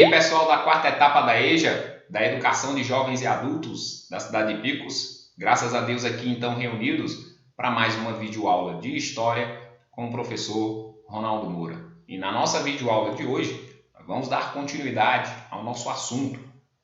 aí, pessoal da quarta etapa da EJA, da Educação de Jovens e Adultos da cidade de Picos, graças a Deus aqui então reunidos para mais uma videoaula de História com o professor Ronaldo Moura. E na nossa videoaula de hoje, vamos dar continuidade ao nosso assunto,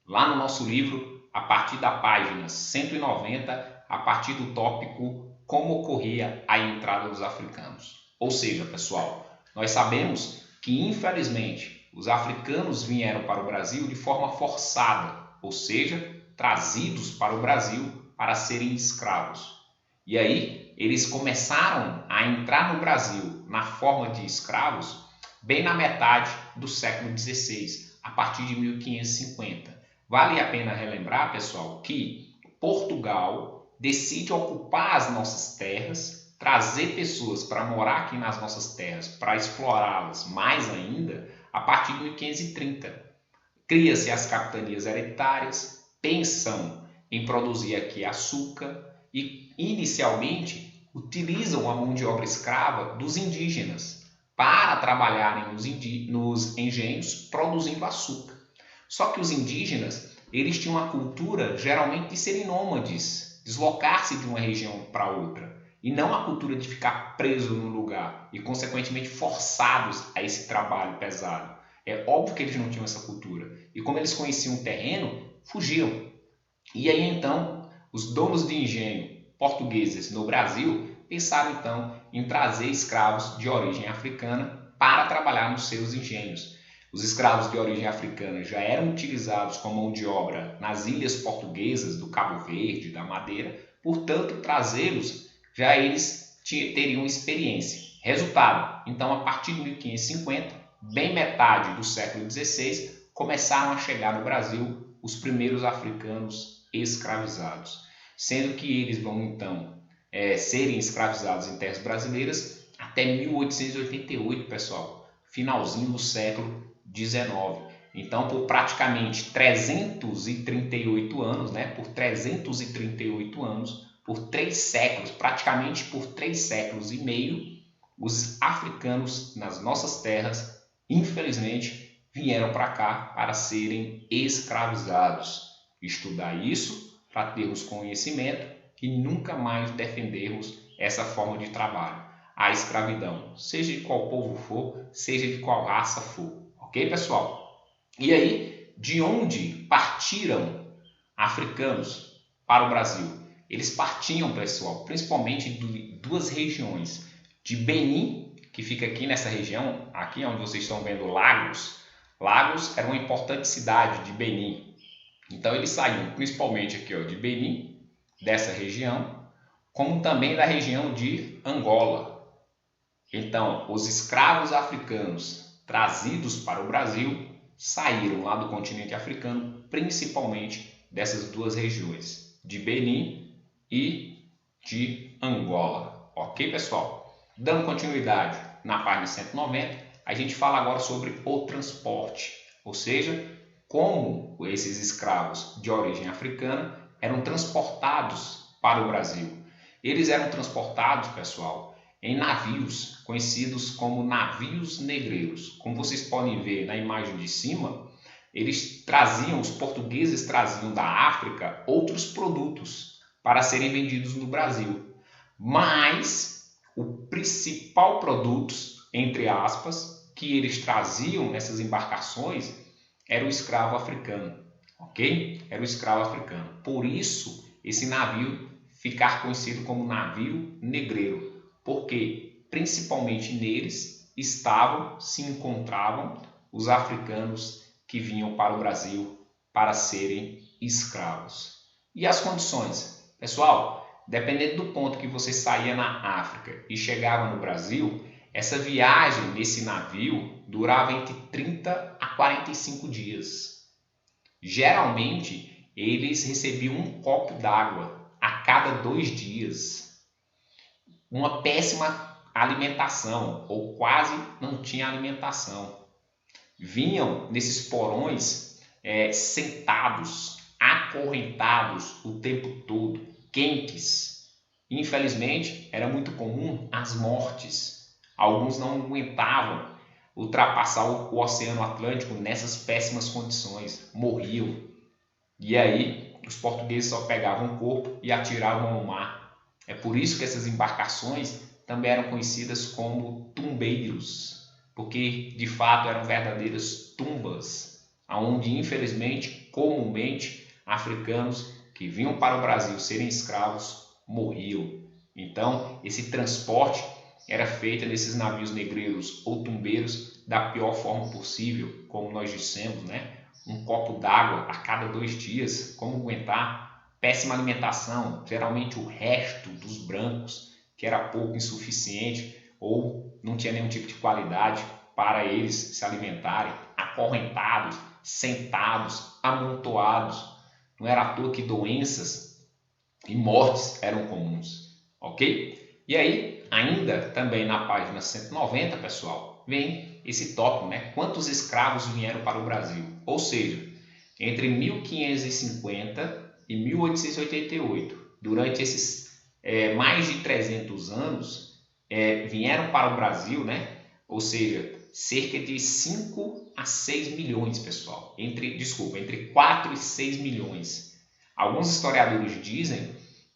lá no nosso livro, a partir da página 190, a partir do tópico Como ocorria a entrada dos africanos. Ou seja, pessoal, nós sabemos que infelizmente os africanos vieram para o Brasil de forma forçada, ou seja, trazidos para o Brasil para serem escravos. E aí eles começaram a entrar no Brasil na forma de escravos bem na metade do século XVI, a partir de 1550. Vale a pena relembrar, pessoal, que Portugal decide ocupar as nossas terras, trazer pessoas para morar aqui nas nossas terras, para explorá-las mais ainda, a partir de 1530. Cria-se as capitanias hereditárias, pensam em produzir aqui açúcar e, inicialmente, utilizam a mão de obra escrava dos indígenas para trabalharem nos engenhos produzindo açúcar. Só que os indígenas, eles tinham uma cultura geralmente de serem nômades, deslocar-se de uma região para outra, e não a cultura de ficar preso num lugar e, consequentemente, forçados a esse trabalho pesado. É óbvio que eles não tinham essa cultura. E como eles conheciam o terreno, fugiam. E aí, então, os donos de engenho portugueses no Brasil pensaram, então, em trazer escravos de origem africana para trabalhar nos seus engenhos. Os escravos de origem africana já eram utilizados como mão de obra nas ilhas portuguesas do Cabo Verde, da Madeira, portanto, trazê-los já eles teriam experiência. Resultado, então, a partir de 1550, bem metade do século XVI, começaram a chegar no Brasil os primeiros africanos escravizados, sendo que eles vão, então, serem escravizados em terras brasileiras até 1888, pessoal, finalzinho do século XIX. Então, por praticamente 338 anos, por 338 anos, por 3 séculos, praticamente por 3 séculos e meio, os africanos nas nossas terras, infelizmente, vieram para cá para serem escravizados. Estudar isso para termos conhecimento e nunca mais defendermos essa forma de trabalho. A escravidão, seja de qual povo for, seja de qual raça for. Ok, pessoal? E aí, de onde partiram africanos para o Brasil? Eles partiam, pessoal, principalmente de 2 regiões. De Benim, que fica aqui nessa região, aqui onde vocês estão vendo Lagos. Lagos era uma importante cidade de Benim. Então eles saíam principalmente aqui de Benim, dessa região, como também da região de Angola. Então, os escravos africanos trazidos para o Brasil saíram lá do continente africano, principalmente dessas 2 regiões, de Benim e de Angola. Ok, pessoal? Dando continuidade na página 190, a gente fala agora sobre o transporte, ou seja, como esses escravos de origem africana eram transportados para o Brasil. Eles eram transportados, pessoal, em navios conhecidos como navios negreiros. Como vocês podem ver na imagem de cima, os portugueses traziam da África outros produtos para serem vendidos no Brasil. Mas o principal produto, entre aspas, que eles traziam nessas embarcações era o escravo africano, ok? Era o escravo africano. Por isso, esse navio ficar conhecido como navio negreiro, porque principalmente neles se encontravam os africanos que vinham para o Brasil para serem escravos. E as condições? Pessoal, dependendo do ponto que você saía na África e chegava no Brasil, essa viagem nesse navio durava entre 30 a 45 dias. Geralmente, eles recebiam um copo d'água a cada 2 dias. Uma péssima alimentação, ou quase não tinha alimentação. Vinham nesses porões sentados, acorrentados o tempo todo, quentes. Infelizmente, era muito comum as mortes. Alguns não aguentavam ultrapassar o Oceano Atlântico nessas péssimas condições, morriam. E aí os portugueses só pegavam o corpo e atiravam ao mar. É por isso que essas embarcações também eram conhecidas como tumbeiros, porque de fato eram verdadeiras tumbas, onde infelizmente, comumente, africanos que vinham para o Brasil serem escravos morriam. Então esse transporte era feito nesses navios negreiros ou tumbeiros da pior forma possível, como nós dissemos, né? Um copo d'água a cada 2 dias, como aguentar? Péssima alimentação, geralmente o resto dos brancos, que era pouco insuficiente ou não tinha nenhum tipo de qualidade para eles se alimentarem, acorrentados, sentados, amontoados. Não era à toa que doenças e mortes eram comuns, ok? E aí, ainda também na página 190, pessoal, vem esse tópico, né? Quantos escravos vieram para o Brasil? Ou seja, entre 1550 e 1888, durante esses mais de 300 anos, vieram para o Brasil, né? Ou seja, cerca de 5 a 6 milhões, pessoal. Entre 4 e 6 milhões. Alguns historiadores dizem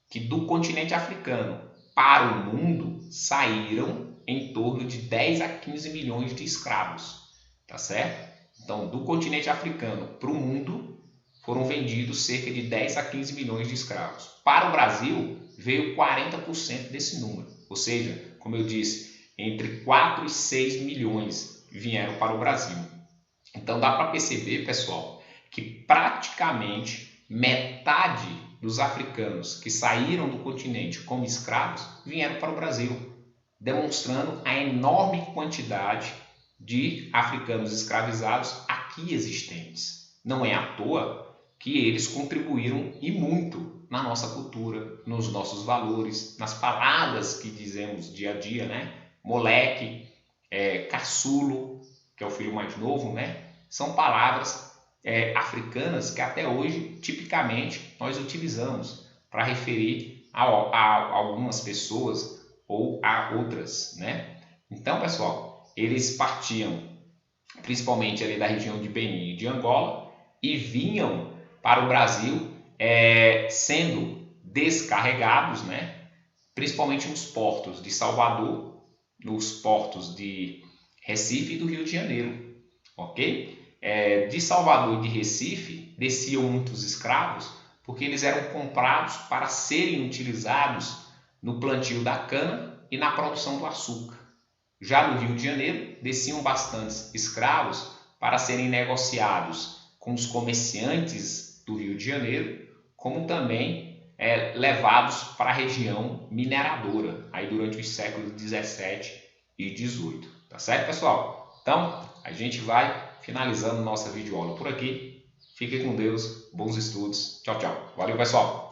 que do continente africano para o mundo saíram em torno de 10 a 15 milhões de escravos, tá certo? Então, do continente africano para o mundo foram vendidos cerca de 10 a 15 milhões de escravos. Para o Brasil veio 40% desse número, ou seja, como eu disse, entre 4 e 6 milhões vieram para o Brasil. Então dá para perceber, pessoal, que praticamente metade dos africanos que saíram do continente como escravos vieram para o Brasil, demonstrando a enorme quantidade de africanos escravizados aqui existentes. Não é à toa que eles contribuíram e muito na nossa cultura, nos nossos valores, nas palavras que dizemos dia a dia, né? Moleque, caçulo, que é o filho mais novo, né? São palavras africanas que até hoje, tipicamente, nós utilizamos para referir a algumas pessoas ou a outras, né? Então, pessoal, eles partiam principalmente ali da região de Benin e de Angola e vinham para o Brasil sendo descarregados, né? Principalmente nos portos de Salvador, nos portos de Recife e do Rio de Janeiro, ok? De Salvador e de Recife desciam muitos escravos porque eles eram comprados para serem utilizados no plantio da cana e na produção do açúcar. Já no Rio de Janeiro desciam bastantes escravos para serem negociados com os comerciantes do Rio de Janeiro, como também levados para a região mineradora, aí durante os séculos 17 e 18. Tá certo, pessoal? Então, a gente vai finalizando nossa videoaula por aqui. Fiquem com Deus, bons estudos. Tchau, tchau. Valeu, pessoal!